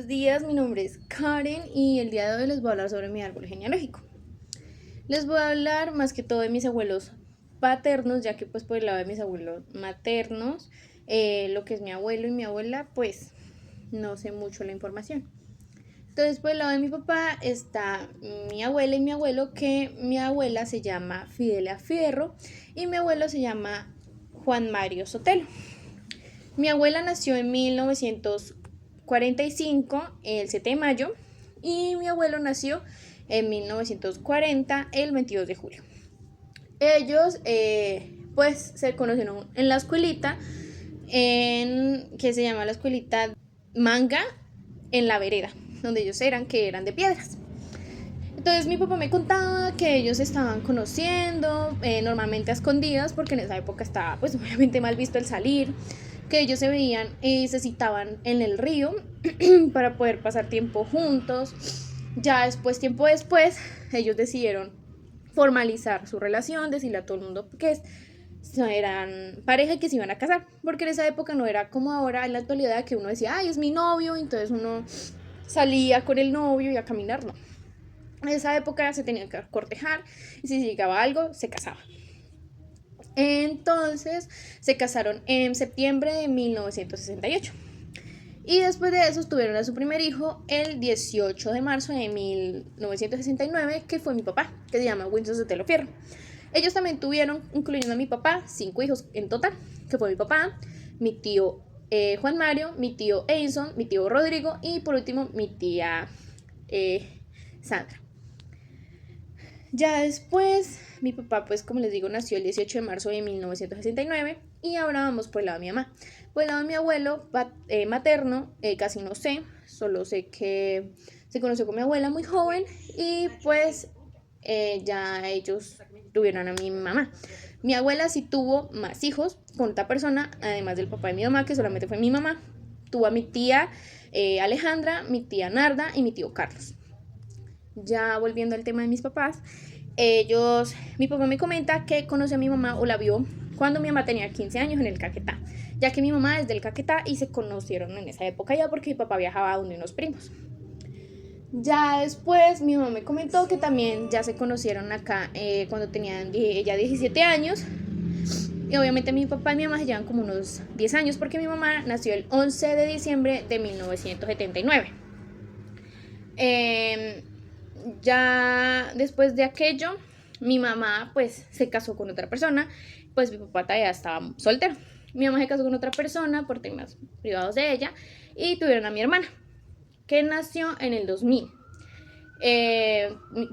Buenos días, mi nombre es Karen y el día de hoy les voy a hablar sobre mi árbol genealógico. Les voy a hablar más que todo de mis abuelos paternos, ya que pues por el lado de mis abuelos maternos, lo que es mi abuelo y mi abuela, pues no sé mucho la información. Entonces por el lado de mi papá está mi abuela y mi abuelo, que mi abuela se llama Fidelia Fierro y mi abuelo se llama Juan Mario Sotelo. Mi abuela nació en 1945, el 7 de mayo, y mi abuelo nació en 1940, el 22 de julio. Ellos pues se conocieron en la escuelita, que se llama la escuelita Manga, en la vereda, donde ellos eran, que eran de piedras. Entonces mi papá me contaba que ellos estaban conociendo, normalmente a escondidas, porque en esa época estaba pues obviamente mal visto el salir, que ellos se veían y se citaban en el río para poder pasar tiempo juntos. Ya después, tiempo después, ellos decidieron formalizar su relación, decirle a todo el mundo que eran pareja y que se iban a casar, porque en esa época no era como ahora en la actualidad, que uno decía, ay, es mi novio, entonces uno salía con el novio y a caminar, no. En esa época se tenía que cortejar y si llegaba algo, se casaba. Entonces se casaron en septiembre de 1968. Y después de eso tuvieron a su primer hijo el 18 de marzo de 1969, que fue mi papá, que se llama Winston Sotelo Fierro. Ellos también tuvieron, incluyendo a mi papá, 5 hijos en total, que fue mi papá, mi tío Juan Mario, mi tío Edison, mi tío Rodrigo y por último mi tía Sandra. Ya después, mi papá, pues como les digo, nació el 18 de marzo de 1969 y ahora vamos por el lado de mi mamá. Por el lado de mi abuelo materno, casi no sé, solo sé que se conoció con mi abuela muy joven y pues ya ellos tuvieron a mi mamá. Mi abuela sí tuvo más hijos con otra persona, además del papá de mi mamá, que solamente fue mi mamá. Tuvo a mi tía Alejandra, mi tía Narda y mi tío Carlos. Ya volviendo al tema de mis papás, mi papá me comenta que conoció a mi mamá o la vio cuando mi mamá tenía 15 años en el Caquetá, ya que mi mamá es del Caquetá y se conocieron en esa época ya porque mi papá viajaba a donde unos primos. Ya después mi mamá me comentó que también ya se conocieron acá cuando tenían ella 17 años. Y obviamente mi papá y mi mamá se llevan como unos 10 años porque mi mamá nació el 11 de diciembre de 1979. Ya después de aquello, mi mamá pues se casó con otra persona, pues mi papá todavía estaba soltero. Mi mamá se casó con otra persona por temas privados de ella y tuvieron a mi hermana, que nació en el 2000.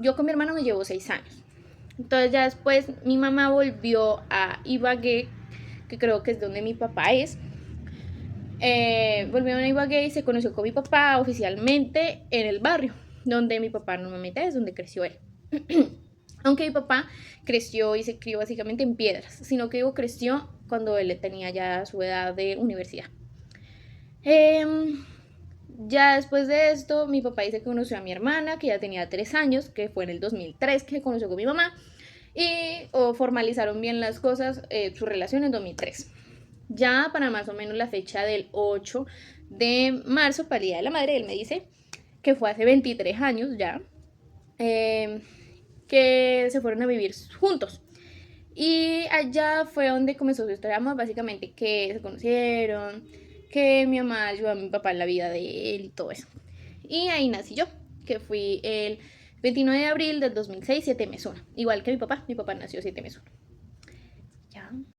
Yo con mi hermano me llevo 6 años. Entonces ya después mi mamá volvió a Ibagué, que creo que es donde mi papá es. Volvió a Ibagué y se conoció con mi papá oficialmente en el barrio donde mi papá normalmente es, donde creció él. Aunque mi papá creció y se crió básicamente en Piedras, sino que digo creció cuando él tenía ya su edad de universidad. Ya después de esto, mi papá dice que conoció a mi hermana, que ya tenía 3 años, que fue en el 2003 que conoció con mi mamá, y formalizaron bien las cosas, su relación en 2003. Ya para más o menos la fecha del 8 de marzo, para el Día de la Madre, él me dice que fue hace 23 años ya, que se fueron a vivir juntos. Y allá fue donde comenzó su historia de amor, básicamente que se conocieron, que mi mamá ayudó a mi papá en la vida de él y todo eso. Y ahí nací yo, que fui el 29 de abril del 2006, 7 mes 1. Igual que mi papá nació 7 mes 1. Ya.